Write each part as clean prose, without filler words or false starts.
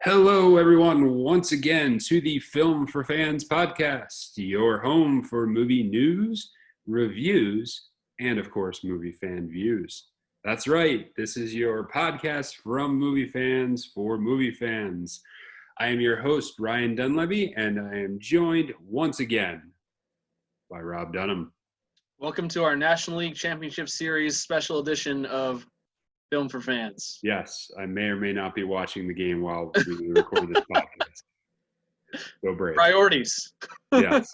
Hello, everyone, once again to the Film for Fans podcast, your home for movie news, reviews, and of course, movie fan views. That's right, this is your podcast from movie fans for movie fans. I am your host, Ryan Dunlevy, and I am joined once again by Rob Dunham. Welcome to our National League Championship Series special edition of Film for Fans. Yes, I may or may not be watching the game while we record this podcast. Go Braves. Priorities. Yes.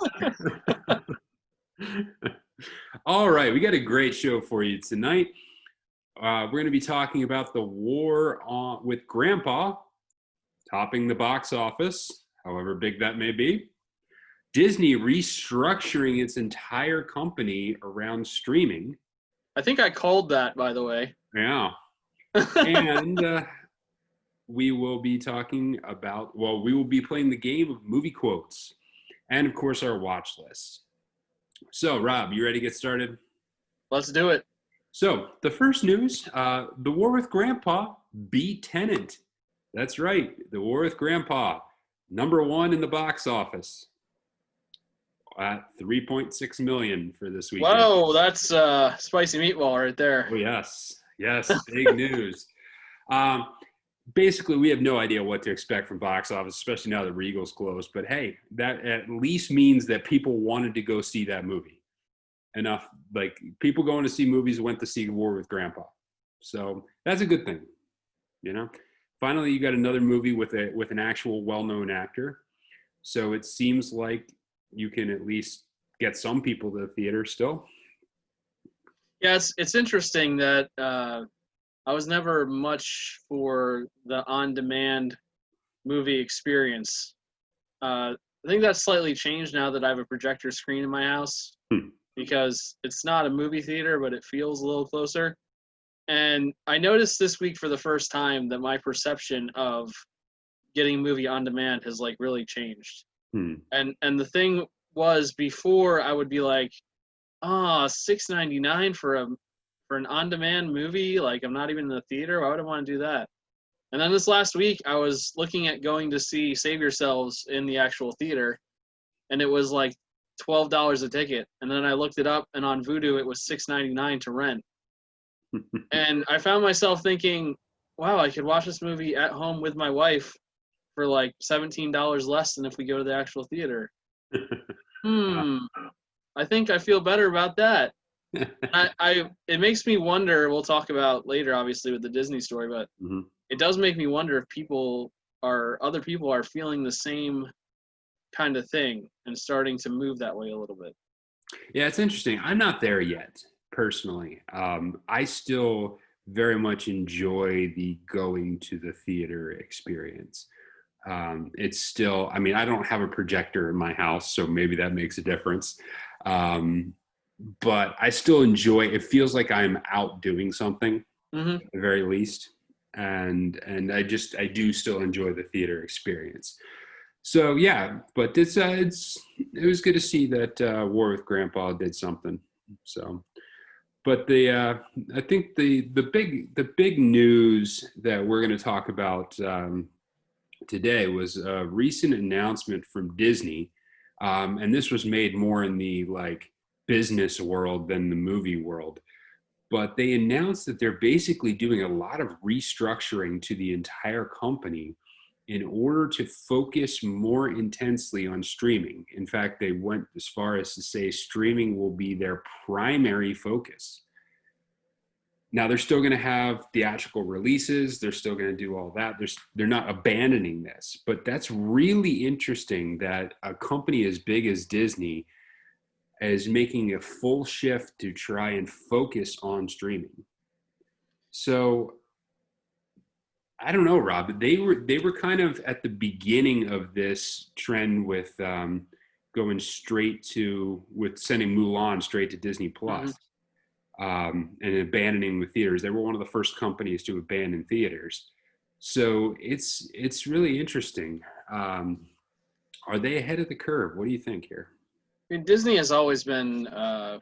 All right, we got a great show for you tonight. We're going to be talking about the war with Grandpa, topping the box office, however big that may be. Disney restructuring its entire company around streaming. I think I called that, by the way. Yeah. And we will be talking about, we will be playing the game of movie quotes and, of course, our watch list. So, Rob, you ready to get started? Let's do it. So, the first news, The War with Grandpa beat Tenet. That's right, The War with Grandpa, #1 in the box office at $3.6 million for this weekend. Whoa, that's spicy meatball right there. Oh, yes. Yes, big news. Basically, we have no idea what to expect from box office, especially now that Regal's closed. But hey, that at least means that people wanted to go see that movie. Enough, like people going to see movies went to see War with Grandpa. So that's a good thing, you know. Finally, you got another movie with an actual well-known actor. So it seems like you can at least get some people to the theater still. Yeah, it's interesting that I was never much for the on-demand movie experience. I think that's slightly changed now that I have a projector screen in my house because it's not a movie theater, but it feels a little closer. And I noticed this week for the first time that my perception of getting a movie on demand has like really changed. And the thing was, before I would be like, $6.99 for an on-demand movie, like I'm not even in the theater, why would I want to do that? And then this last week I was looking at going to see Save Yourselves in the actual theater, and it was like $12 a ticket. And then I looked it up, and on Vudu it was $6.99 to rent. And I found myself thinking, wow, I could watch this movie at home with my wife for like $17 less than if we go to the actual theater. I think I feel better about that. It makes me wonder, we'll talk about later obviously with the Disney story, but It does make me wonder if other people are feeling the same kind of thing and starting to move that way a little bit. Yeah, it's interesting. I'm not there yet, personally. I still very much enjoy the going to the theater experience. It's still, I mean, I don't have a projector in my house, so maybe that makes a difference. But I still enjoy, it feels like I'm out doing something at the very least. And I do still enjoy the theater experience. So yeah, but it was good to see that War with Grandpa did something. So, but I think the big news that we're going to talk about today was a recent announcement from Disney, and this was made more in the like business world than the movie world. But they announced that they're basically doing a lot of restructuring to the entire company in order to focus more intensely on streaming. In fact, they went as far as to say streaming will be their primary focus. Now, they're still going to have theatrical releases. They're still going to do all that. They're not abandoning this. But that's really interesting that a company as big as Disney is making a full shift to try and focus on streaming. So I don't know, Rob. They were kind of at the beginning of this trend with going with sending Mulan straight to Disney Plus, and abandoning the theaters. They were one of the first companies to abandon theaters. So it's really interesting. Are they ahead of the curve? What do you think here? I mean, Disney has always been a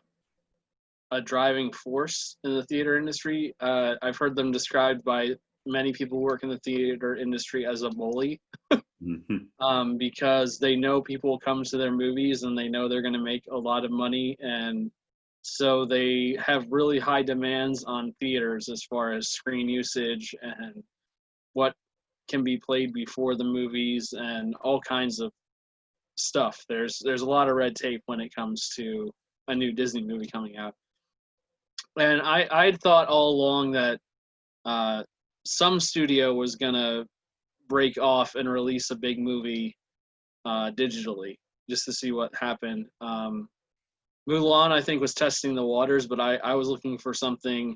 driving force in the theater industry. I've heard them described by many people work in the theater industry as a bully. Mm-hmm. Because they know people come to their movies and they know they're going to make a lot of money, and so they have really high demands on theaters as far as screen usage and what can be played before the movies and all kinds of stuff. There's a lot of red tape when it comes to a new Disney movie coming out, and I'd thought all along that some studio was gonna break off and release a big movie digitally just to see what happened. Mulan, I think, was testing the waters, but I was looking for something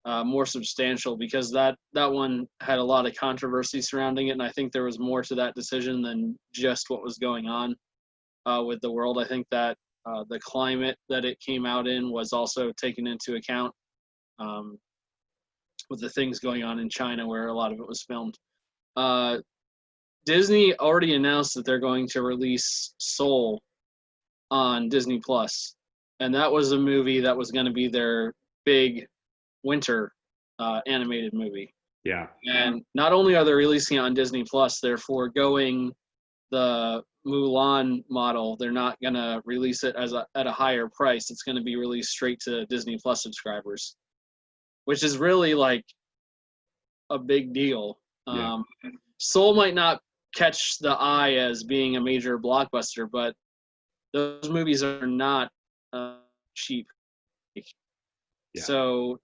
more substantial because that one had a lot of controversy surrounding it, and I think there was more to that decision than just what was going on with the world. I think that the climate that it came out in was also taken into account with the things going on in China where a lot of it was filmed. Disney already announced that they're going to release Soul on Disney Plus, and that was a movie that was going to be their big winter animated movie. Yeah. And not only are they releasing it on Disney Plus, they're foregoing the Mulan model. They're not going to release it at a higher price. It's going to be released straight to Disney Plus subscribers, which is really like a big deal. Yeah. Soul might not catch the eye as being a major blockbuster, but those movies are not cheap. Yeah. So,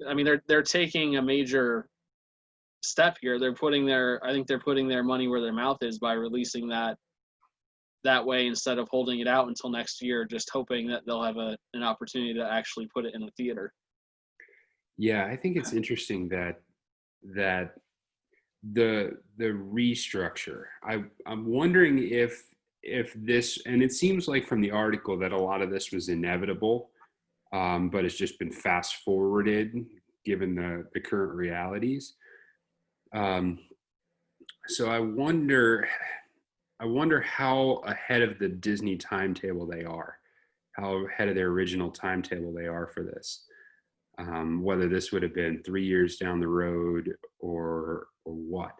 I mean, they're taking a major step here. I think they're putting their money where their mouth is by releasing that way instead of holding it out until next year, just hoping that they'll have an opportunity to actually put it in the theater. Yeah, I think it's interesting that the restructure. I'm wondering if this, and it seems like from the article that a lot of this was inevitable, but it's just been fast forwarded given the current realities. So I wonder how ahead of the Disney timetable they are, how ahead of their original timetable they are for this. Whether this would have been 3 years down the road or what.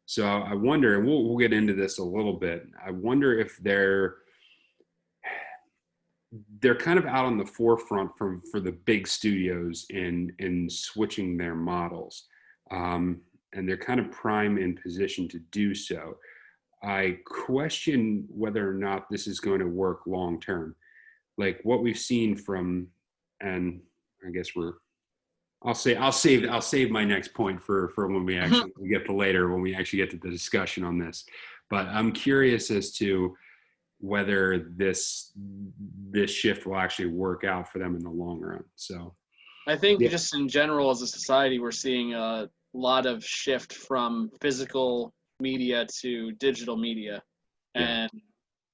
So I wonder, and we'll get into this a little bit. I wonder if they're kind of out on the forefront for the big studios in switching their models, and they're kind of prime in position to do so. I question whether or not this is going to work long term. Like what we've seen from, and I guess I'll save my next point for when we actually get to later, when we actually get to the discussion on this. But I'm curious as to whether this shift will actually work out for them in the long run. So I think just in general as a society, we're seeing a lot of shift from physical media to digital media. And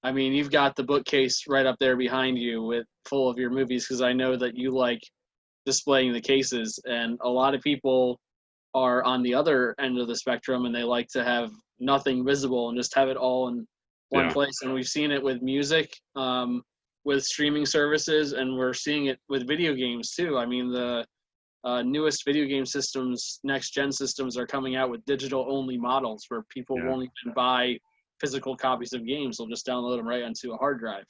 I mean, you've got the bookcase right up there behind you full of your movies, because I know that you like displaying the cases, and a lot of people are on the other end of the spectrum and they like to have nothing visible and just have it all in one place. And we've seen it with music, with streaming services, and we're seeing it with video games too. I mean, the newest video game systems, next gen systems, are coming out with digital only models where people won't even buy physical copies of games. They'll just download them right onto a hard drive.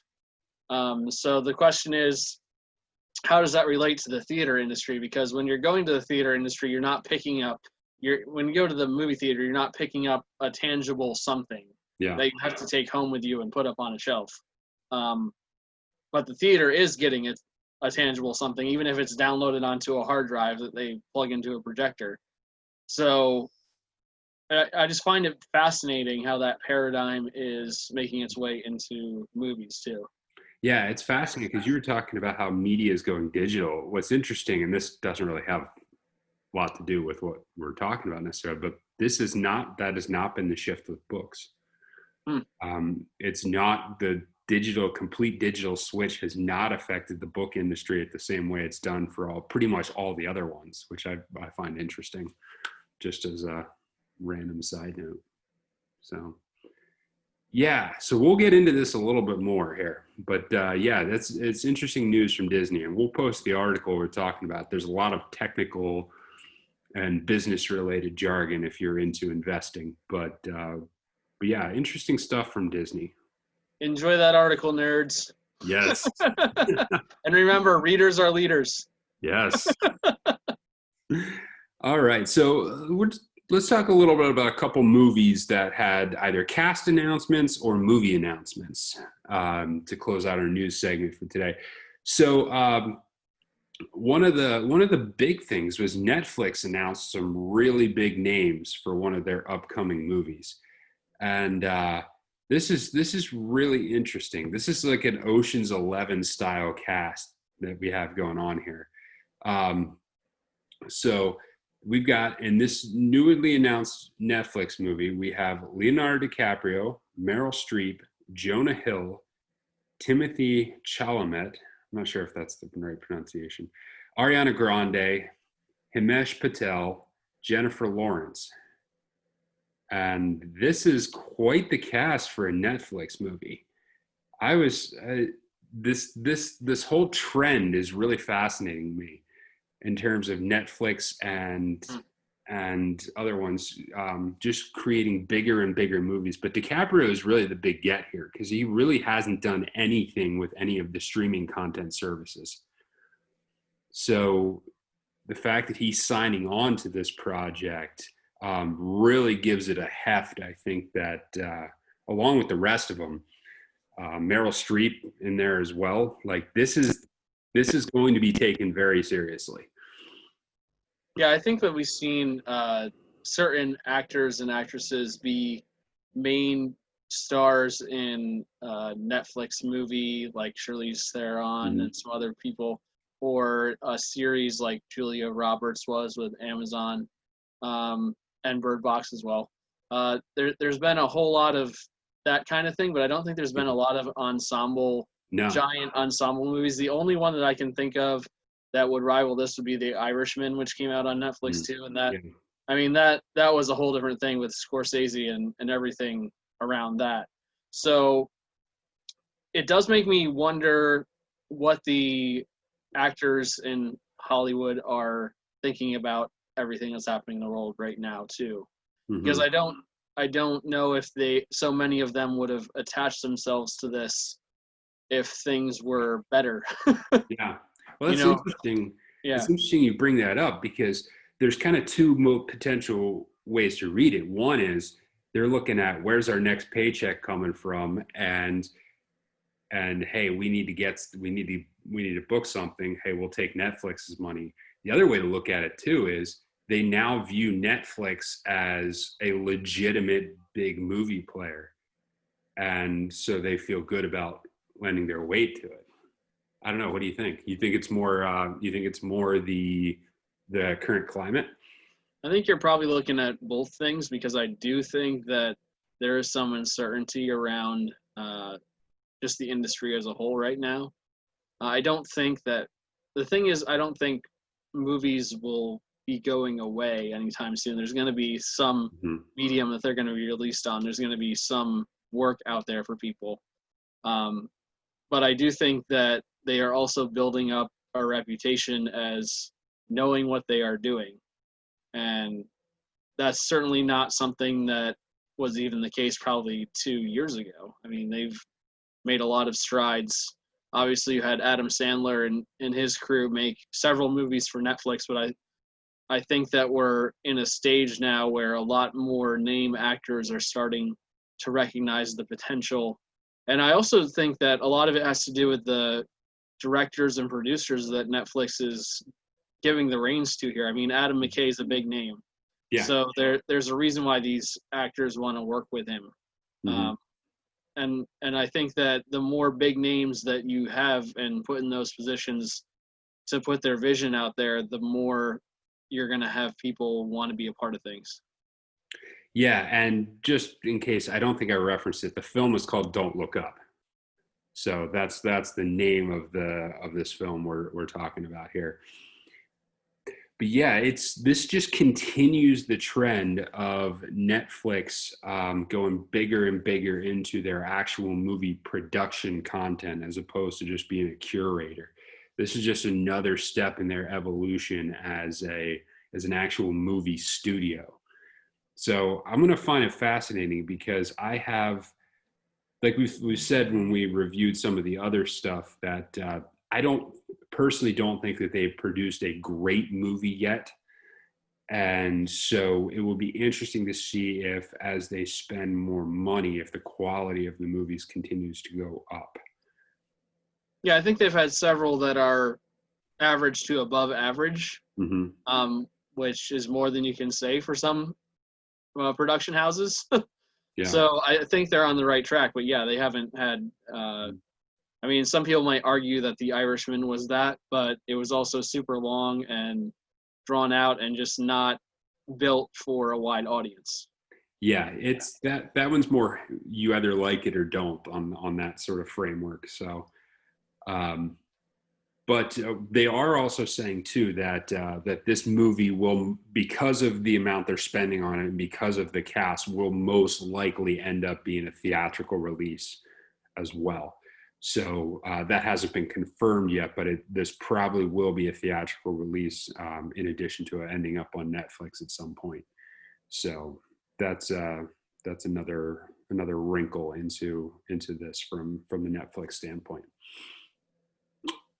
So the question is, how does that relate to the theater industry? Because when you're going to the theater industry, you're not picking up when you go to the movie theater, you're not picking up a tangible something that you have to take home with you and put up on a shelf. But the theater is getting a tangible something, even if it's downloaded onto a hard drive that they plug into a projector. So I just find it fascinating how that paradigm is making its way into movies too. Yeah, it's fascinating because you were talking about how media is going digital. What's interesting, and this doesn't really have a lot to do with what we're talking about necessarily, but that has not been the shift with books. It's not the complete digital switch has not affected the book industry at the same way it's done for pretty much all the other ones, which I find interesting, just as a random side note. So. Yeah, so we'll get into this a little bit more here, but it's interesting news from Disney, and we'll post the article we're talking about. There's a lot of technical and business related jargon if you're into investing. But yeah, interesting stuff from Disney. Enjoy that article, nerds. Yes. And remember, readers are leaders. Yes. All right. So let's talk a little bit about a couple movies that had either cast announcements or movie announcements to close out our news segment for today. So one of the big things was Netflix announced some really big names for one of their upcoming movies, and this is really interesting. This is like an Ocean's 11 style cast that we have going on here. So we've got in this newly announced Netflix movie, we have Leonardo DiCaprio, Meryl Streep, Jonah Hill, Timothy Chalamet. I'm not sure if that's the right pronunciation. Ariana Grande, Himesh Patel, Jennifer Lawrence. And this is quite the cast for a Netflix movie. I was this whole trend is really fascinating me in terms of Netflix and other ones just creating bigger and bigger movies. But DiCaprio is really the big get here because he really hasn't done anything with any of the streaming content services. So the fact that he's signing on to this project really gives it a heft. I think that along with the rest of them, Meryl Streep in there as well. Like this is going to be taken very seriously. Yeah, I think that we've seen certain actors and actresses be main stars in a Netflix movie like Charlize Theron and some other people, or a series like Julia Roberts was with Amazon, and Bird Box as well. There's been a whole lot of that kind of thing, but I don't think there's been a lot of giant ensemble movies. The only one that I can think of that would rival this would be The Irishman, which came out on Netflix too. And that, I mean, that was a whole different thing with Scorsese and everything around that. So it does make me wonder what the actors in Hollywood are thinking about everything that's happening in the world right now too. Because I don't know if so many of them would have attached themselves to this if things were better. Yeah. Well, that's interesting. Yeah. It's interesting you bring that up because there's kind of two potential ways to read it. One is they're looking at where's our next paycheck coming from, and hey, we need to book something. Hey, we'll take Netflix's money. The other way to look at it too is they now view Netflix as a legitimate big movie player, and so they feel good about lending their weight to it. I don't know. What do you think? You think it's more? You think it's more the current climate? I think you're probably looking at both things because I do think that there is some uncertainty around just the industry as a whole right now. I don't think that the thing is I don't think movies will be going away anytime soon. There's going to be some medium that they're going to be released on. There's going to be some work out there for people. But I do think that they are also building up a reputation as knowing what they are doing. And that's certainly not something that was even the case probably 2 years ago. I mean, they've made a lot of strides. Obviously, you had Adam Sandler and his crew make several movies for Netflix, but I think that we're in a stage now where a lot more name actors are starting to recognize the potential. And I also think that a lot of it has to do with the directors and producers that Netflix is giving the reins to here. I mean, Adam McKay is a big name. Yeah. So there's a reason why these actors want to work with him. And I think that the more big names that you have and put in those positions to put their vision out there, the more you're going to have people want to be a part of things. Yeah, and just in case, I don't think I referenced it, the film is called Don't Look Up. So that's the name of this film we're talking about here. But yeah, this just continues the trend of Netflix going bigger and bigger into their actual movie production content as opposed to just being a curator. This is just another step in their evolution as a as an actual movie studio. So I'm going to find it fascinating because I have, like we've said when we reviewed some of the other stuff, that I don't think that they've produced a great movie yet. And so it will be interesting to see if, as they spend more money, if the quality of the movies continues to go up. Yeah, I think they've had several that are average to above average, which is more than you can say for some production houses. Yeah. So I think they're on the right track. But yeah, they haven't had. I mean, some people might argue that The Irishman was that, but it was also super long and drawn out and just not built for a wide audience. Yeah, it's that one's more you either like it or don't on that sort of framework. So, but they are also saying too that that this movie will, because of the amount they're spending on it and because of the cast, will most likely end up being a theatrical release as well. So that hasn't been confirmed yet, but this probably will be a theatrical release in addition to it ending up on Netflix at some point. So that's another wrinkle into this from the Netflix standpoint.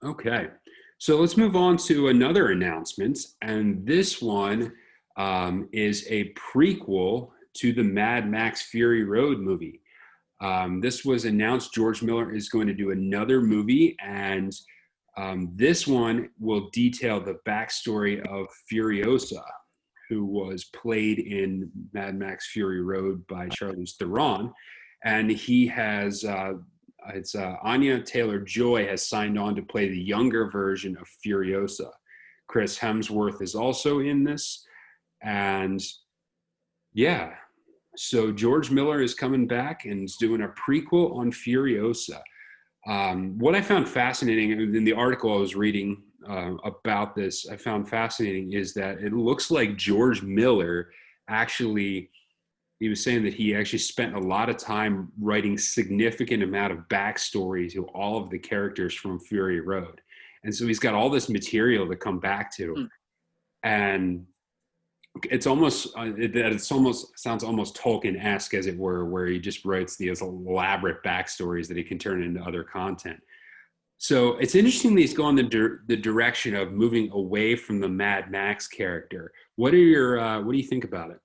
Okay, so let's move on to another announcement, and this one is a prequel to the Mad Max Fury Road movie. This was announced. George Miller is going to do another movie, and this one will detail the backstory of Furiosa, who was played in Mad Max Fury Road by Charlize Theron. And he has, Anya Taylor-Joy has signed on to play the younger version of Furiosa. Chris Hemsworth is also in this. And yeah, so George Miller is coming back and is doing a prequel on Furiosa. What I found fascinating in the article I was reading about this, I found fascinating, is that it looks like George Miller actually, he was saying that he actually spent a lot of time writing significant amount of backstory to all of the characters from Fury Road. And so he's got all this material to come back to. And it's almost sounds almost Tolkien-esque, as it were, where he just writes these elaborate backstories that he can turn into other content. So it's interesting that he's going the direction of moving away from the Mad Max character. What do you think about it?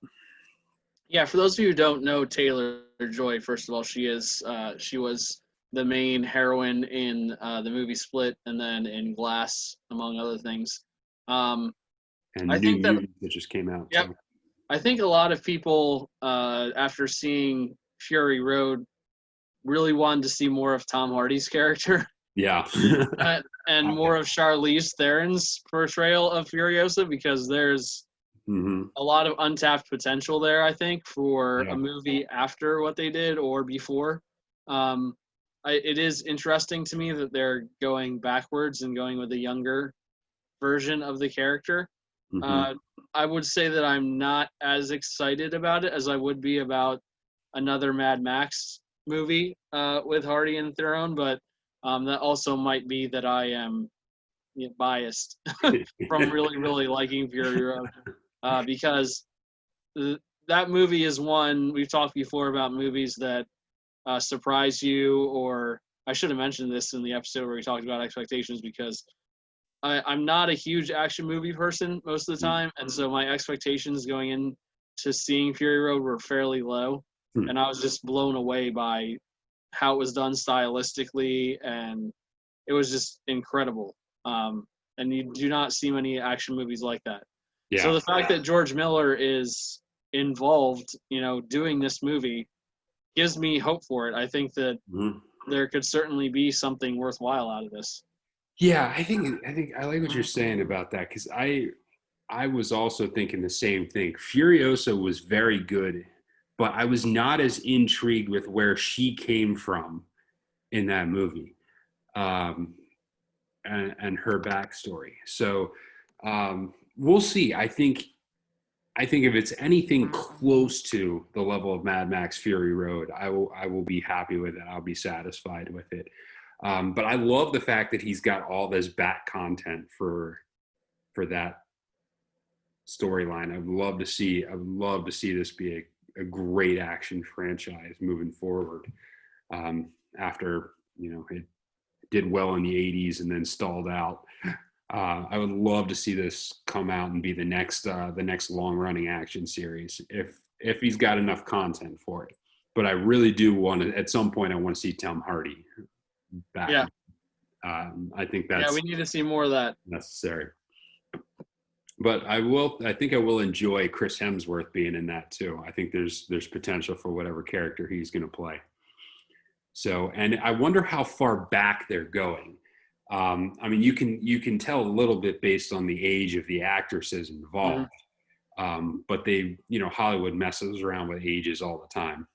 Yeah, for those of you who don't know Taylor-Joy, first of all, she was the main heroine in the movie Split, and then in Glass, among other things. And I New think that just came out. Yep. Too. I think a lot of people, after seeing Fury Road, really wanted to see more of Tom Hardy's character. Yeah. And more of Charlize Theron's portrayal of Furiosa, because there's a lot of untapped potential there, I think, for a movie after what they did or before. It is interesting to me that they're going backwards and going with a younger version of the character. I would say that I'm not as excited about it as I would be about another Mad Max movie with Hardy and Theron, but that also might be that I am biased from really, really liking Fury Road, because that movie is one, we've talked before about movies that surprise you, or I should have mentioned this in the episode where we talked about expectations, because I'm not a huge action movie person most of the time, and so my expectations going into seeing Fury Road were fairly low, and I was just blown away by how it was done stylistically, and it was just incredible. And you do not see many action movies like that. Yeah. So the fact that George Miller is involved, doing this movie, gives me hope for it. I think that there could certainly be something worthwhile out of this. Yeah, I think I like what you're saying about that, because I was also thinking the same thing. Furiosa was very good, but I was not as intrigued with where she came from in that movie, and her backstory. So we'll see. I think if it's anything close to the level of Mad Max Fury Road, I will be happy with it. I'll be satisfied with it. But I love the fact that he's got all this back content for that storyline. I would love to see this be a great action franchise moving forward. After it did well in the 80s and then stalled out. I would love to see this come out and be the next long running action series if he's got enough content for it. But I really do want to, at some point, I want to see Tom Hardy back. Yeah. I think that's we need to see more of that necessary. But I think I will enjoy Chris Hemsworth being in that too. I think there's potential for whatever character he's going to play. So, and I wonder how far back they're going. I mean, you can tell a little bit based on the age of the actresses involved. But Hollywood messes around with ages all the time.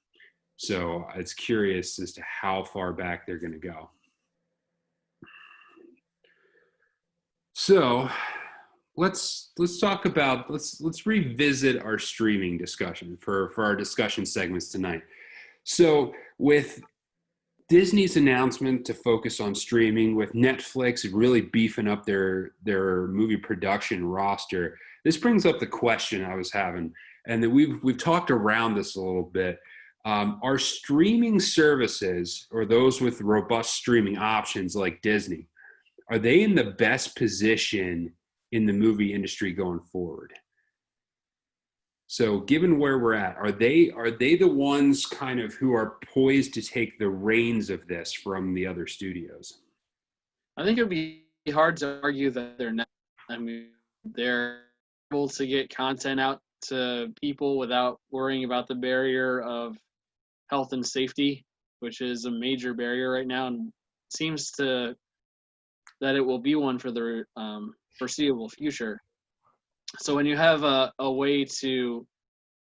So it's curious as to how far back they're going to go. So let's talk about, let's revisit our streaming discussion for our discussion segments tonight. So with Disney's announcement to focus on streaming, with Netflix really beefing up their movie production roster, this brings up the question I was having, and that we've talked around this a little bit. Are streaming services, or those with robust streaming options like Disney, are they in the best position in the movie industry going forward? So given where we're at, are they the ones kind of who are poised to take the reins of this from the other studios? I think it would be hard to argue that they're not. I mean, they're able to get content out to people without worrying about the barrier of health and safety, which is a major barrier right now, and seems that it will be one for the foreseeable future. So when you have a way to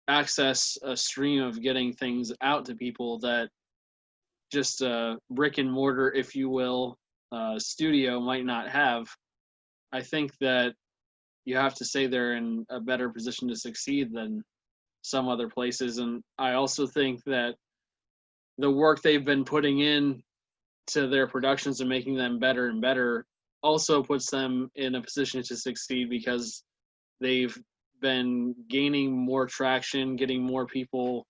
access a stream of getting things out to people that just a brick and mortar, if you will, studio might not have, I think that you have to say they're in a better position to succeed than some other places. And I also think that the work they've been putting in to their productions and making them better and better also puts them in a position to succeed, because they've been gaining more traction, getting more people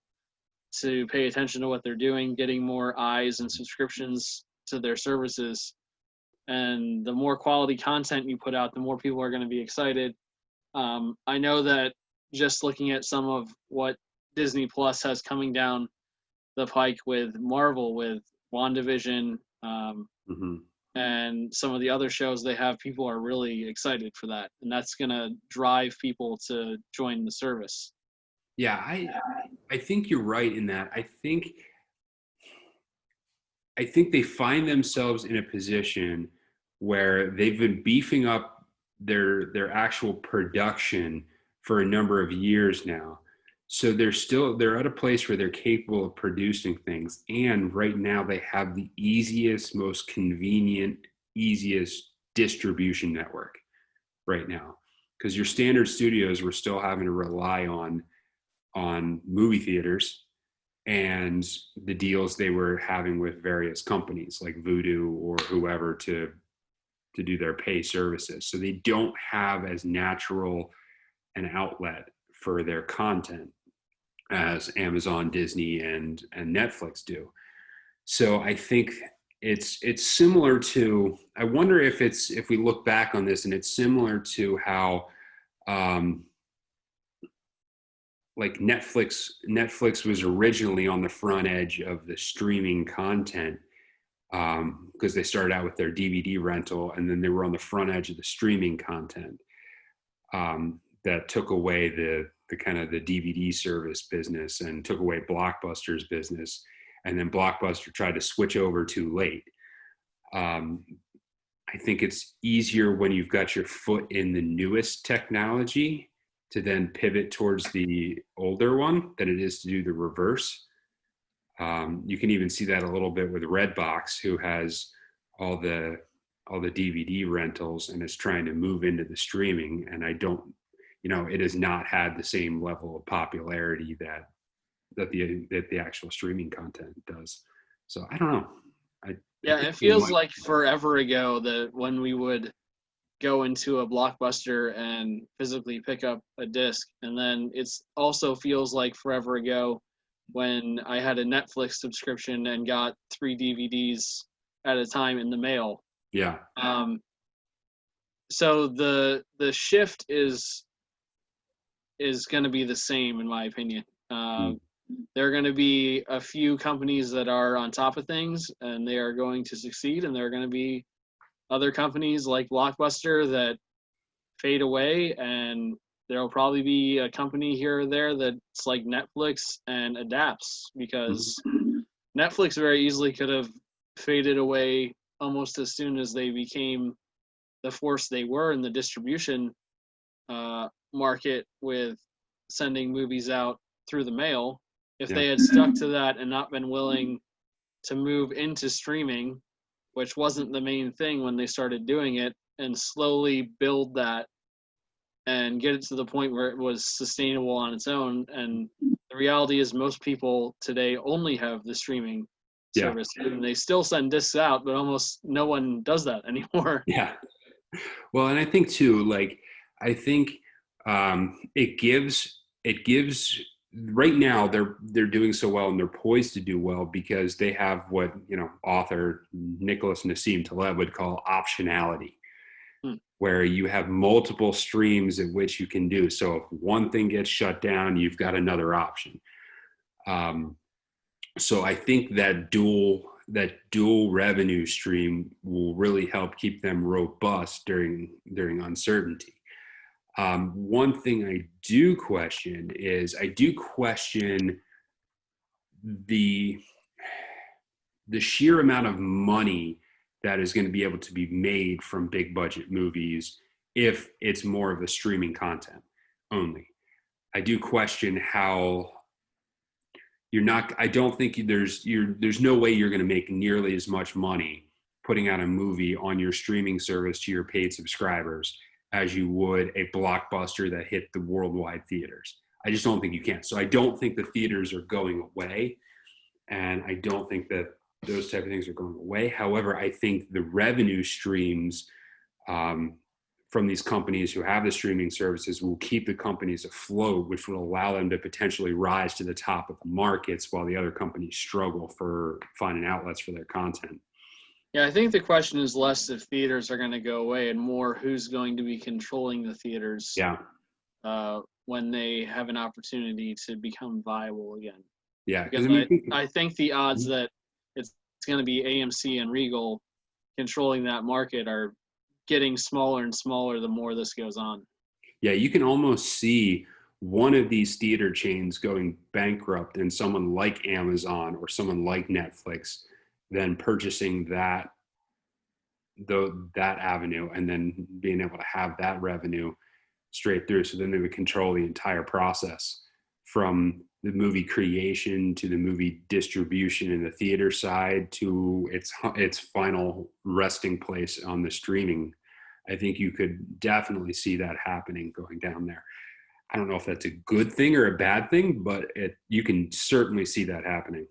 to pay attention to what they're doing, getting more eyes and subscriptions to their services. And the more quality content you put out, the more people are going to be excited. I know that just looking at some of what Disney Plus has coming down the pike with Marvel, with WandaVision, and some of the other shows they have, people are really excited for that. And that's going to drive people to join the service. Yeah, I think you're right in that. I think they find themselves in a position where they've been beefing up their actual production for a number of years now. So they're at a place where they're capable of producing things. And right now they have the easiest, most convenient, easiest distribution network right now. Because your standard studios were still having to rely on movie theaters and the deals they were having with various companies like Vudu or whoever to do their pay services. So they don't have as natural an outlet for their content as Amazon, Disney, and Netflix do. So I think it's similar to, I wonder if we look back on this, and it's similar to how like Netflix was originally on the front edge of the streaming content, because they started out with their DVD rental, and then they were on the front edge of the streaming content that took away the kind of the DVD service business and took away Blockbuster's business. And then Blockbuster tried to switch over too late. I think it's easier when you've got your foot in the newest technology to then pivot towards the older one than it is to do the reverse. You can even see that a little bit with Redbox, who has all the DVD rentals and is trying to move into the streaming. And it has not had the same level of popularity that the actual streaming content does. So I don't know. It feels like forever ago that when we would go into a Blockbuster and physically pick up a disc. And then it's also feels like forever ago when I had a Netflix subscription and got 3 DVDs at a time in the mail. Yeah. So the shift is going to be the same, in my opinion. There are going to be a few companies that are on top of things, and they are going to succeed, and there are going to be other companies like Blockbuster that fade away, and there will probably be a company here or there that's like Netflix and adapts, because Netflix very easily could have faded away almost as soon as they became the force they were in the distribution market with sending movies out through the mail. If they had stuck to that and not been willing to move into streaming, which wasn't the main thing when they started doing it, and slowly build that and get it to the point where it was sustainable on its own. And the reality is most people today only have the streaming service, and they still send discs out, but almost no one does that anymore. Yeah. Well, and I think too, like, I think it gives right now they're doing so well, and they're poised to do well because they have what, author Nicholas Nassim Taleb would call optionality, where you have multiple streams at which you can do. So if one thing gets shut down, you've got another option. So I think that dual revenue stream will really help keep them robust during uncertainty. One thing I do question the sheer amount of money that is going to be able to be made from big budget movies if it's more of the streaming content only. I do question how I don't think there's no way you're going to make nearly as much money putting out a movie on your streaming service to your paid subscribers as you would a blockbuster that hit the worldwide theaters. I just don't think you can. So I don't think the theaters are going away, and I don't think that those type of things are going away. However, I think the revenue streams from these companies who have the streaming services will keep the companies afloat, which will allow them to potentially rise to the top of the markets while the other companies struggle for finding outlets for their content. Yeah, I think the question is less if theaters are going to go away and more who's going to be controlling the theaters when they have an opportunity to become viable again. Yeah, because I think the odds that it's going to be AMC and Regal controlling that market are getting smaller and smaller the more this goes on. Yeah, you can almost see one of these theater chains going bankrupt and someone like Amazon or someone like Netflix then purchasing that avenue and then being able to have that revenue straight through. So then they would control the entire process from the movie creation to the movie distribution in the theater side to its final resting place on the streaming. I think you could definitely see that happening going down there. I don't know if that's a good thing or a bad thing, but you can certainly see that happening.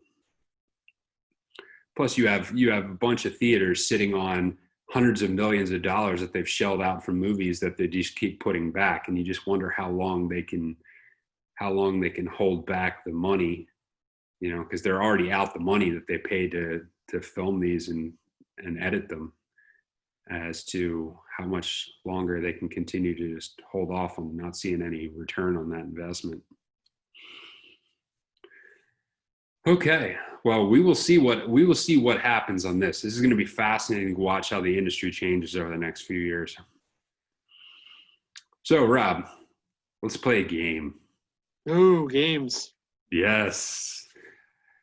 Plus, you have a bunch of theaters sitting on hundreds of millions of dollars that they've shelled out for movies that they just keep putting back, and you just wonder how long they can hold back the money, because they're already out the money that they pay to film these and edit them, as to how much longer they can continue to just hold off on not seeing any return on that investment. Okay, well, we will see what happens on this. This is going to be fascinating to watch how the industry changes over the next few years. So, Rob, let's play a game. Ooh, games. Yes.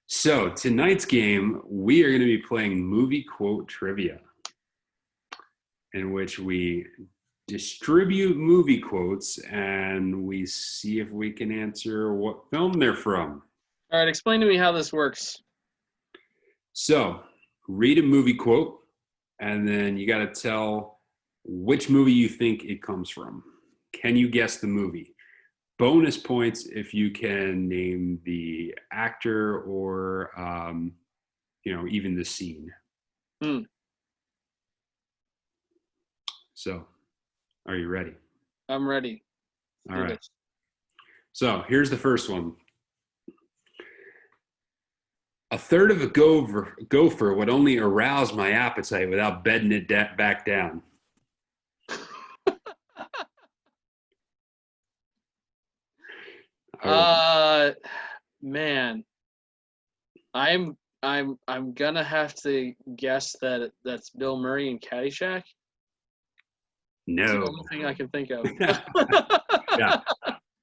So tonight's game, we are going to be playing movie quote trivia, in which we distribute movie quotes and we see if we can answer what film they're from. All right, explain to me how this works. So, read a movie quote, and then you got to tell which movie you think it comes from. Can you guess the movie? Bonus points if you can name the actor or, even the scene. So, Are you ready? I'm ready. All right. So here's the first one. A third of a gopher would only arouse my appetite without bedding it back down. Man, I'm gonna have to guess that that's Bill Murray in Caddyshack. No. It's the only thing I can think of. Yeah.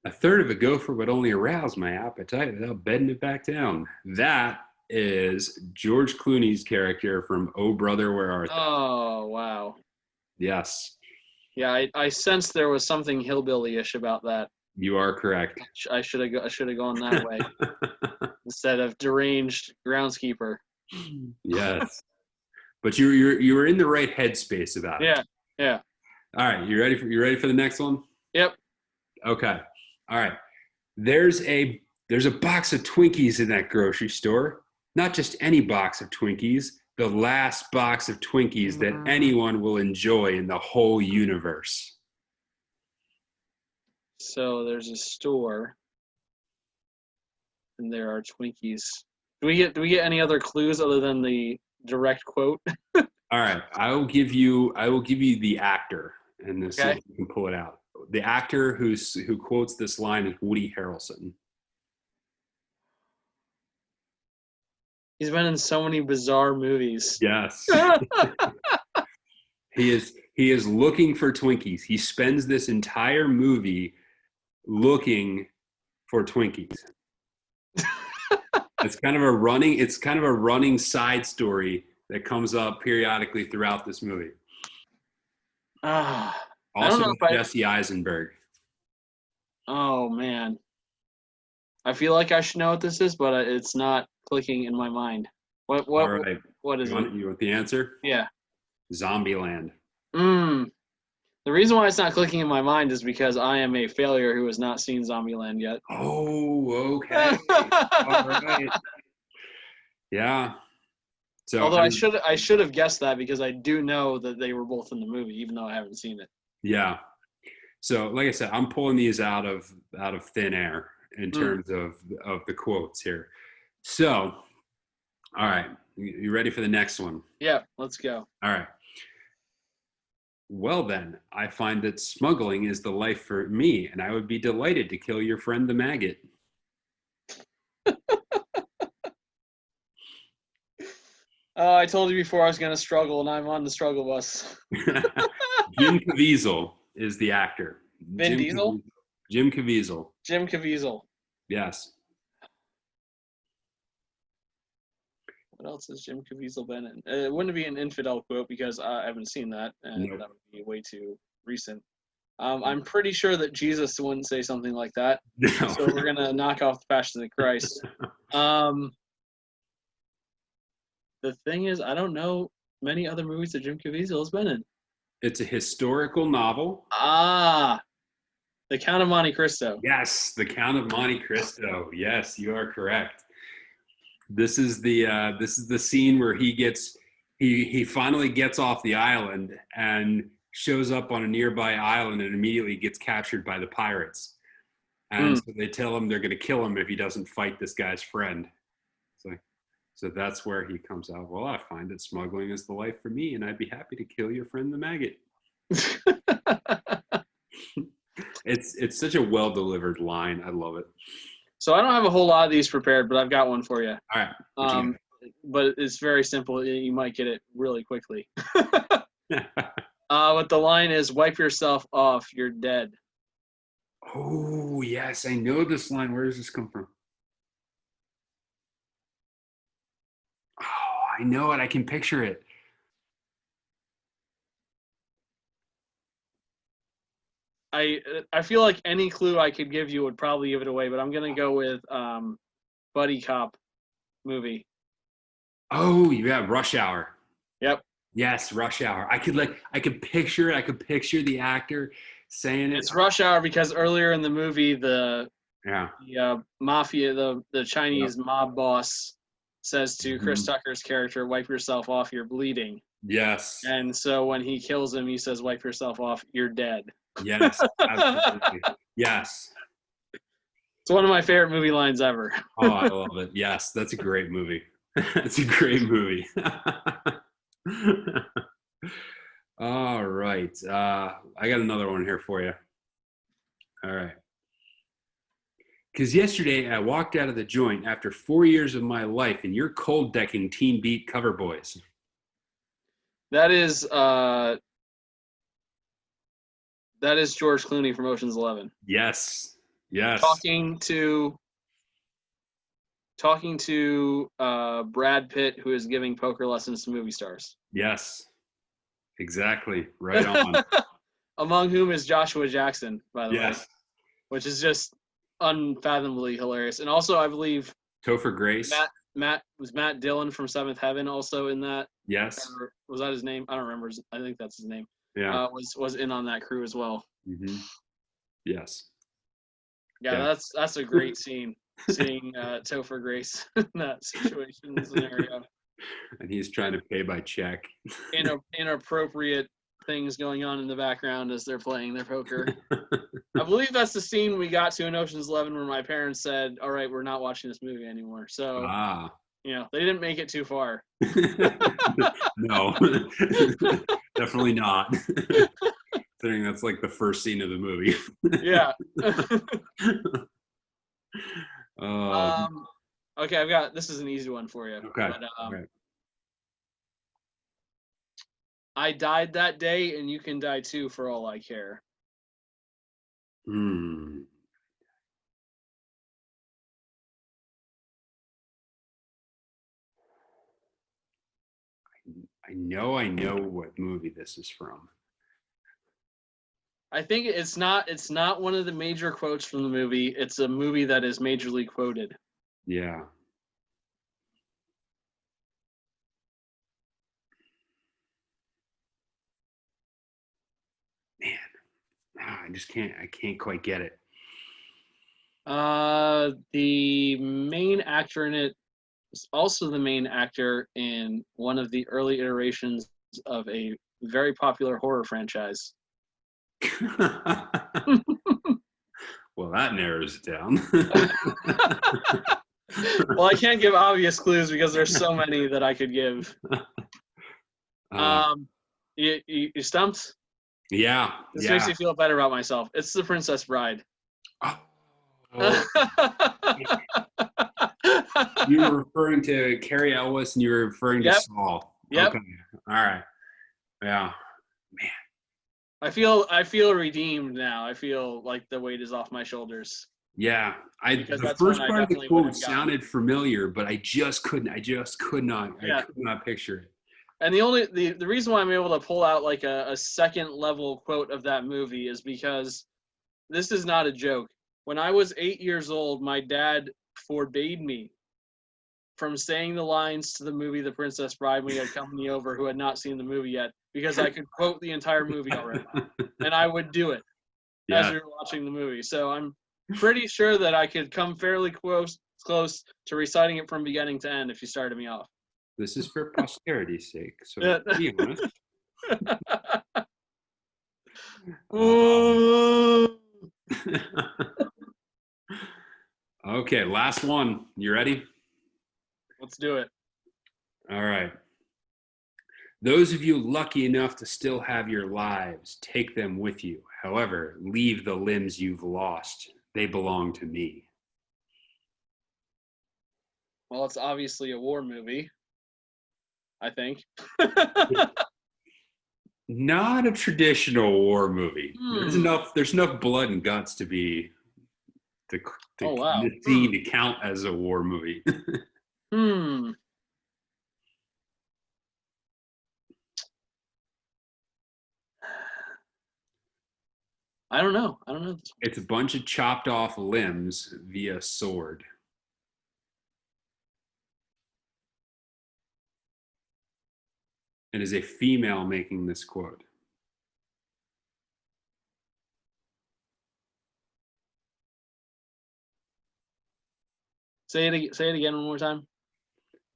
A third of a gopher would only arouse my appetite without bedding it back down. That is George Clooney's character from Oh Brother, Where Art Thou? Oh, wow. Yes. Yeah, I sensed there was something hillbilly-ish about that. You are correct. I should have gone that way instead of deranged groundskeeper. Yes. But you were in the right headspace about it. Yeah. All right, you ready for the next one? Yep. Okay. All right. There's a box of Twinkies in that grocery store. Not just any box of Twinkies, the last box of Twinkies that anyone will enjoy in the whole universe. So there's a store and there are Twinkies. Do we get any other clues other than the direct quote? All right, I will give you the actor, and this Okay. you can pull it out. The actor who quotes this line is Woody Harrelson. He's been in so many bizarre movies. Yes. He is looking for Twinkies. He spends this entire movie looking for Twinkies. It's kind of a running side story that comes up periodically throughout this movie. I don't Also know with Jesse Eisenberg. Oh man, I feel like I should know what this is, but it's not clicking in my mind. What? All right. What is it? You want the answer? Yeah. Zombieland. The reason why it's not clicking in my mind is because I am a failure who has not seen Zombieland yet. Oh, okay. All right. Yeah. So, although I should have guessed that because I do know that they were both in the movie, even though I haven't seen it. Yeah. So, like I said, I'm pulling these out of thin air in terms of the quotes here. So, all right, you ready for the next one? Yeah, let's go. All right. Well, then, I find that smuggling is the life for me, and I would be delighted to kill your friend the maggot. Oh, I told you before I was going to struggle, and I'm on the struggle bus. Jim Caviezel is the actor. Vin Diesel? Jim Caviezel. Jim Caviezel. Yes. What else has Jim Caviezel been in? It wouldn't be an infidel quote because I haven't seen that, and that would be way too recent. I'm pretty sure that Jesus wouldn't say something like that. No. So we're going to knock off the Passion of the Christ. The thing is, I don't know many other movies that Jim Caviezel has been in. It's a historical novel. The Count of Monte Cristo. Yes, The Count of Monte Cristo. Yes, you are correct. This is the scene where he finally gets off the island and shows up on a nearby island and immediately gets captured by the pirates. And so they tell him they're going to kill him if he doesn't fight this guy's friend. So that's where he comes out. Well, I find that smuggling is the life for me, and I'd be happy to kill your friend the maggot. It's such a well-delivered line. I love it. So I don't have a whole lot of these prepared, but I've got one for you. All right. But it's very simple. You might get it really quickly. But the line is, "Wipe yourself off, you're dead." Oh, yes. I know this line. Where does this come from? Oh, I know it. I can picture it. I feel like any clue I could give you would probably give it away, but I'm gonna go with buddy cop movie. Oh, yeah, Rush Hour. Yep. Yes, Rush Hour. I could picture it. I could picture the actor saying it. It's Rush Hour because earlier in the movie, the mafia, the Chinese mob boss says to Chris Tucker's character, "Wipe yourself off, you're bleeding." Yes. And so when he kills him, he says, "Wipe yourself off. You're dead." Yes. Absolutely. Yes. It's one of my favorite movie lines ever. Oh, I love it. Yes, that's a great movie. That's a great movie. All right. I got another one here for you. All right. Because yesterday I walked out of the joint after 4 years of my life, and you're cold decking Teen Beat cover boys. That is George Clooney from Ocean's 11. Yes. Yes. Talking to Brad Pitt, who is giving poker lessons to movie stars. Yes. Exactly. Right on. Among whom is Joshua Jackson, by the way, Yes. which is just unfathomably hilarious. And also, I believe Topher Grace. Matt Dillon from Seventh Heaven also in that. Yes. Or was that his name? I don't remember. I think that's his name. Yeah. Was in on that crew as well. Mm-hmm. Yes. Yeah, that's a great scene. Seeing Topher Grace in that situation scenario. And he's trying to pay by check. Inappropriate things going on in the background as they're playing their poker. I believe that's the scene we got to in Ocean's 11 where my parents said, "All right, we're not watching this movie anymore." So, they didn't make it too far. No, definitely not. Considering that's like the first scene of the movie. Yeah. Okay, this is an easy one for you. Okay. But, okay. I died that day, and you can die too, for all I care. I know what movie this is from. I think it's not one of the major quotes from the movie. It's a movie that is majorly quoted. Yeah. Man, I can't quite get it. The main actor in it is also the main actor in one of the early iterations of a very popular horror franchise. Well, that narrows it down. Well, I can't give obvious clues because there's so many that I could give. You stumped? Yeah. This makes me feel better about myself. It's The Princess Bride. Oh. You were referring to Carrie Ellis and you were referring to Saul. Yep. Okay. All right. Yeah. Man. I feel redeemed now. I feel like the weight is off my shoulders. Yeah. The first part of the quote sounded familiar, but I could not picture it. And the reason why I'm able to pull out like a second level quote of that movie is because this is not a joke. When I was 8 years old, my dad forbade me from saying the lines to the movie The Princess Bride when he had company over who had not seen the movie yet, because I could quote the entire movie already. And I would do it as we were watching the movie. So I'm pretty sure that I could come fairly close to reciting it from beginning to end if you started me off. This is for posterity's sake, so be honest. Okay, last one. You ready? Let's do it. All right. Those of you lucky enough to still have your lives, take them with you. However, leave the limbs you've lost. They belong to me. Well, it's obviously a war movie, I think. Not a traditional war movie. There's enough blood and guts to be to count as a war movie. I don't know. It's a bunch of chopped off limbs via sword. It is a female making this quote. Say it again one more time.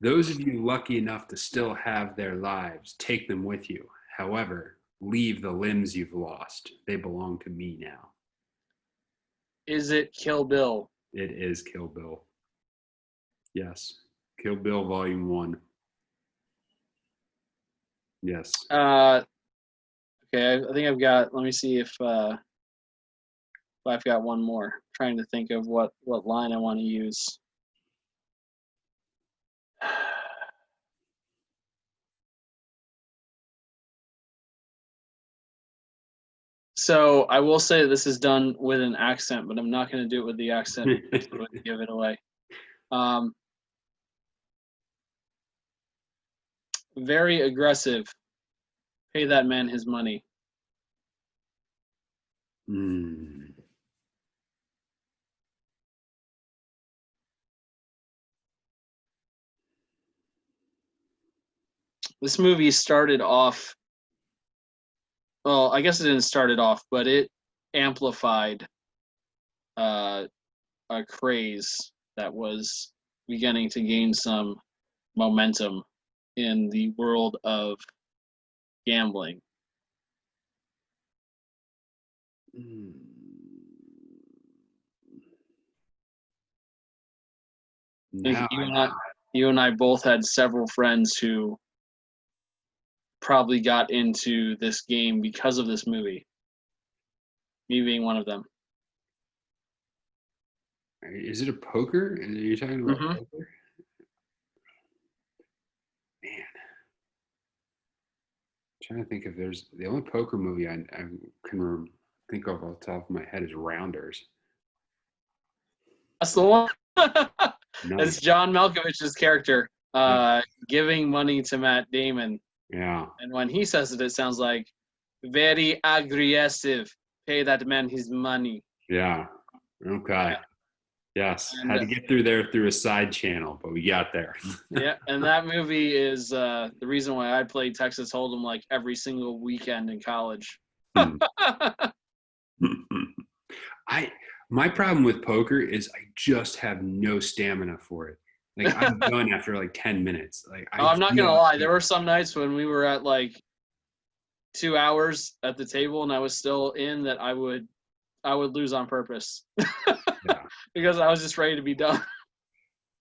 Those of you lucky enough to still have their lives, take them with you. However, leave the limbs you've lost. They belong to me now. Is it Kill Bill? It is Kill Bill. Yes. Kill Bill Volume 1. Yes. Okay, I think I've got, let me see if I've got one more. I'm trying to think of what line I want to use. So I will say this is done with an accent, but I'm not going to do it with the accent because it would give it away. Very aggressive. Pay that man his money. This movie started off, well, I guess it didn't start it off, but it amplified a craze that was beginning to gain some momentum in the world of gambling. You and I both had several friends who probably got into this game because of this movie. Me being one of them. Is it a poker? Are you talking about poker? Man. I'm trying to think if there's the only poker movie I can think of off the top of my head is Rounders. That's the one. Nice. It's John Malkovich's character giving money to Matt Damon. Yeah. And when he says it, it sounds like very aggressive. Pay that man his money. Yeah. Okay. Yeah. Yes. And had to get through there through a side channel, but we got there. Yeah. And that movie is the reason why I played Texas Hold'em like every single weekend in college. My problem with poker is I just have no stamina for it. Like I'm done after like 10 minutes. Like I'm not gonna lie, there were some nights when we were at like 2 hours at the table and I was still in that I would lose on purpose. Yeah. Because I was just ready to be done.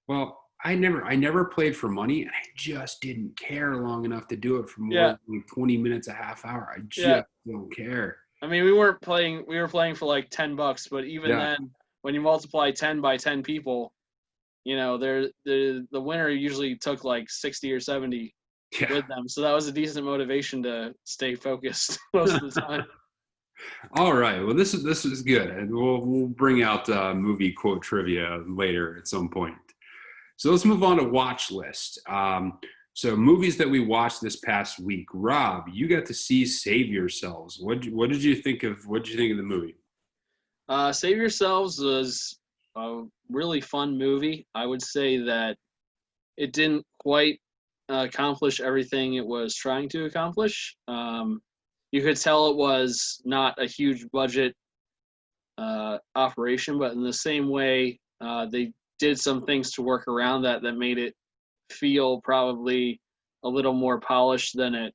Well, I never played for money, and I just didn't care long enough to do it for more than 20 minutes, a half hour. I just don't care. I mean, we were playing for like $10, but even then, when you multiply 10 by 10 people, you know, the winner usually took like 60 or 70 with them. So that was a decent motivation to stay focused most of the time. All right. Well, this is good, and we'll bring out movie quote trivia later at some point. So let's move on to Watchlist. So movies that we watched this past week. Rob, you got to see Save Yourselves. What did you think of the movie? Save Yourselves was a really fun movie. I would say that it didn't quite accomplish everything it was trying to accomplish. You could tell it was not a huge budget operation, but in the same way, they did some things to work around that made it feel probably a little more polished than it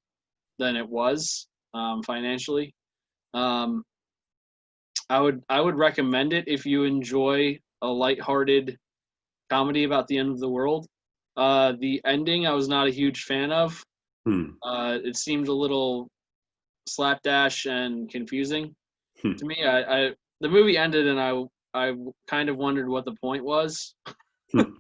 was financially. I would recommend it if you enjoy a lighthearted comedy about the end of the world. The ending I was not a huge fan of. It seemed a little slapdash and confusing to me. The movie ended and I kind of wondered what the point was. And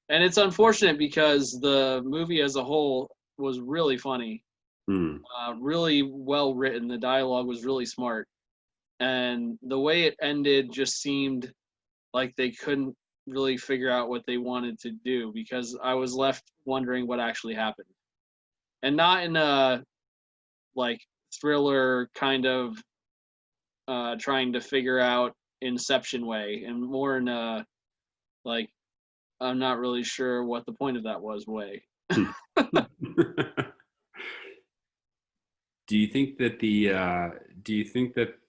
it's unfortunate because the movie as a whole was really funny, really well written. The dialogue was really smart, and the way it ended just seemed like they couldn't really figure out what they wanted to do because I was left wondering what actually happened, and not in a like thriller kind of trying to figure out Inception way, and more in a like I'm not really sure what the point of that was way. Do you think that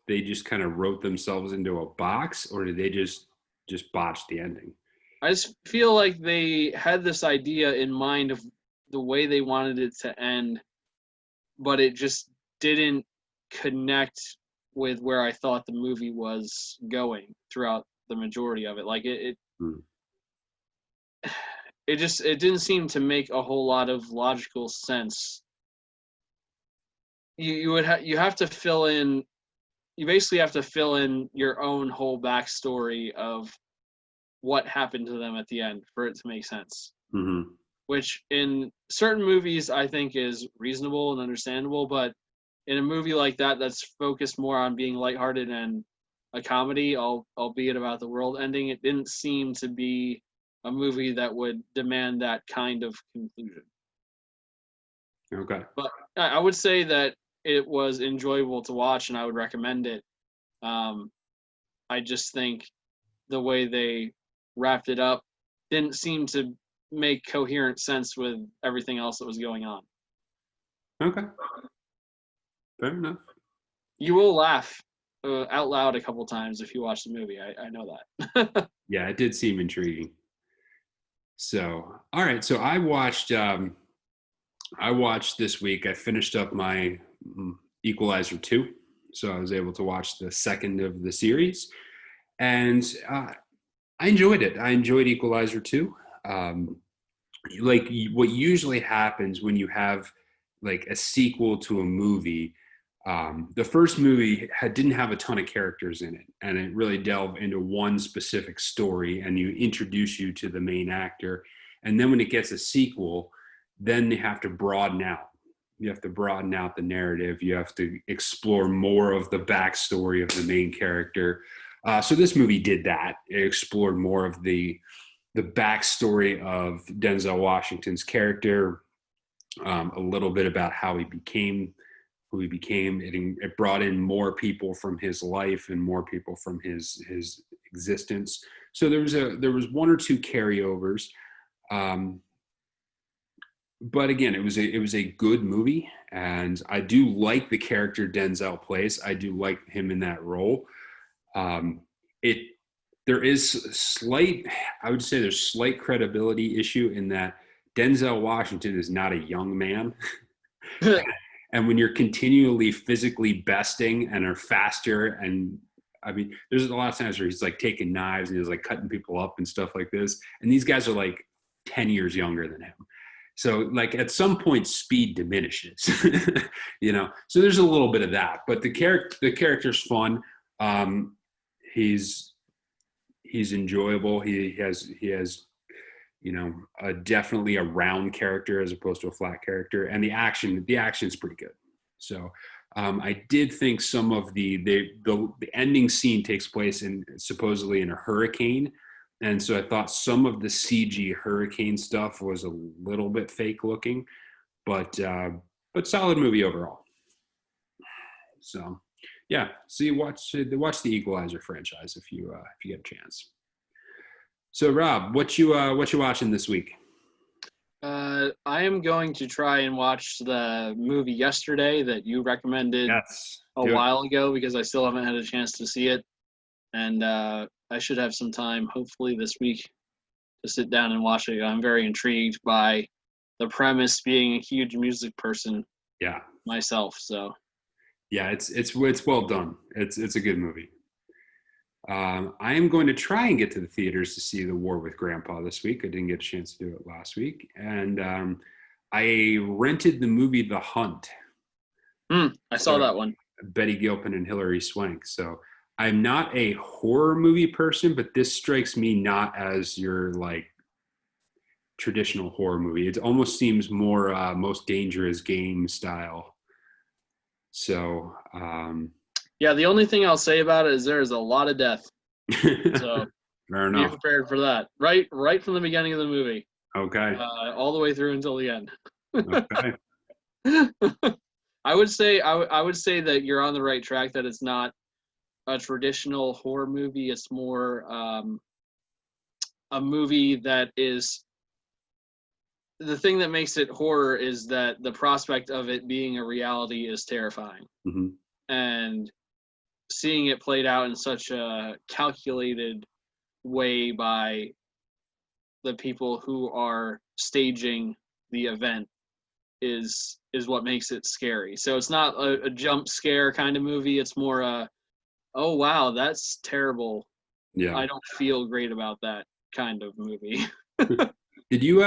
they just kind of wrote themselves into a box, or did they just botch the ending? I just feel like they had this idea in mind of the way they wanted it to end, but it just didn't connect with where I thought the movie was going throughout the majority of it. Like it didn't seem to make a whole lot of logical sense. You have to fill in. You basically have to fill in your own whole backstory of what happened to them at the end for it to make sense. Mm-hmm. Which in certain movies I think is reasonable and understandable, but in a movie like that that's focused more on being lighthearted and a comedy, albeit about the world ending, it didn't seem to be a movie that would demand that kind of conclusion. Okay. But I would say that it was enjoyable to watch, and I would recommend it. I just think the way they wrapped it up didn't seem to make coherent sense with everything else that was going on. Okay. Fair enough. You will laugh out loud a couple times if you watch the movie. I know that. Yeah, it did seem intriguing. So, all right. So I watched this week. I finished up my Equalizer 2. So I was able to watch the second of the series. And I enjoyed it. I enjoyed Equalizer 2. Like what usually happens when you have like a sequel to a movie, the first movie didn't have a ton of characters in it, and it really delved into one specific story, and you introduce you to the main actor. And then when it gets a sequel, then you have to broaden out. You have to broaden out the narrative. You have to explore more of the backstory of the main character. So this movie did that. It explored more of the backstory of Denzel Washington's character, a little bit about how he became who he became. It brought in more people from his life and more people from his existence. So there was one or two carryovers, but again, it was a good movie, and I do like the character Denzel plays. I do like him in that role. There is slight, I would say there's slight credibility issue in that Denzel Washington is not a young man. And when you're continually physically besting and are faster, and I mean, there's a lot of times where he's like taking knives and he's like cutting people up and stuff like this. And these guys are like 10 years younger than him. So like at some point speed diminishes, you know? So there's a little bit of that, but the character's fun. He's enjoyable. He has, you know, definitely a round character as opposed to a flat character, and the action's pretty good. So I did think some of the ending scene takes place supposedly in a hurricane, and so I thought some of the CG hurricane stuff was a little bit fake looking, but solid movie overall. So yeah, so you watch the Equalizer franchise if you get a chance. So Rob, what you watching this week? I am going to try and watch the movie Yesterday that you recommended a while ago, because I still haven't had a chance to see it, and I should have some time hopefully this week to sit down and watch it. I'm very intrigued by the premise, being a huge music person myself. So yeah, it's well done. It's a good movie. I am going to try and get to the theaters to see The War with Grandpa this week. I didn't get a chance to do it last week. And I rented the movie The Hunt. I saw that one. Betty Gilpin and Hilary Swank. So I'm not a horror movie person, but this strikes me not as your like traditional horror movie. It almost seems more Most Dangerous Game style. So yeah, the only thing I'll say about it is there is a lot of death. So fair enough. Be prepared for that. Right from the beginning of the movie. Okay. All the way through until the end. Okay. I would say that you're on the right track, that it's not a traditional horror movie. It's more a movie that is, the thing that makes it horror is that the prospect of it being a reality is terrifying. Mm-hmm. And seeing it played out in such a calculated way by the people who are staging the event is what makes it scary. So it's not a jump scare kind of movie. It's more oh wow, that's terrible. Yeah. I don't feel great about that kind of movie. Did you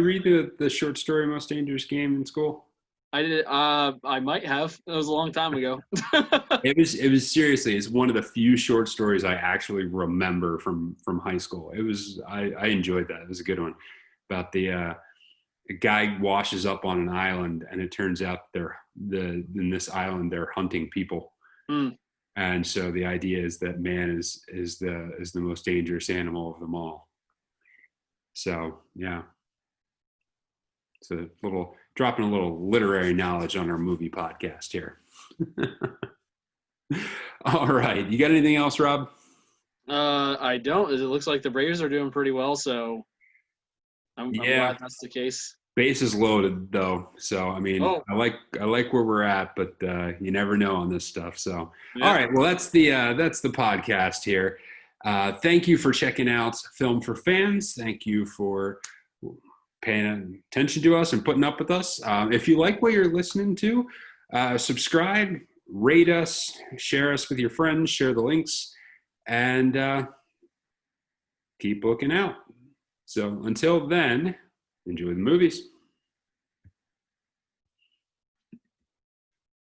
read the short story Most Dangerous Game in school? I did. I might have. It was a long time ago. It was seriously, it's one of the few short stories I actually remember from high school. I enjoyed that. It was a good one about the guy washes up on an island, and it turns out in this island they're hunting people. Mm. And so the idea is that man is the most dangerous animal of them all. So yeah, it's a little dropping a little literary knowledge on our movie podcast here. All right, you got anything else, Rob? I don't. It looks like the Braves are doing pretty well, so I'm glad that's the case. Bases loaded though, so I mean, I like where we're at, but you never know on this stuff. So, all right, well, that's the podcast here. Thank you for checking out Film for Fans. Thank you for paying attention to us and putting up with us. If you like what you're listening to, subscribe, rate us, share us with your friends, share the links, and keep looking out. So until then, enjoy the movies.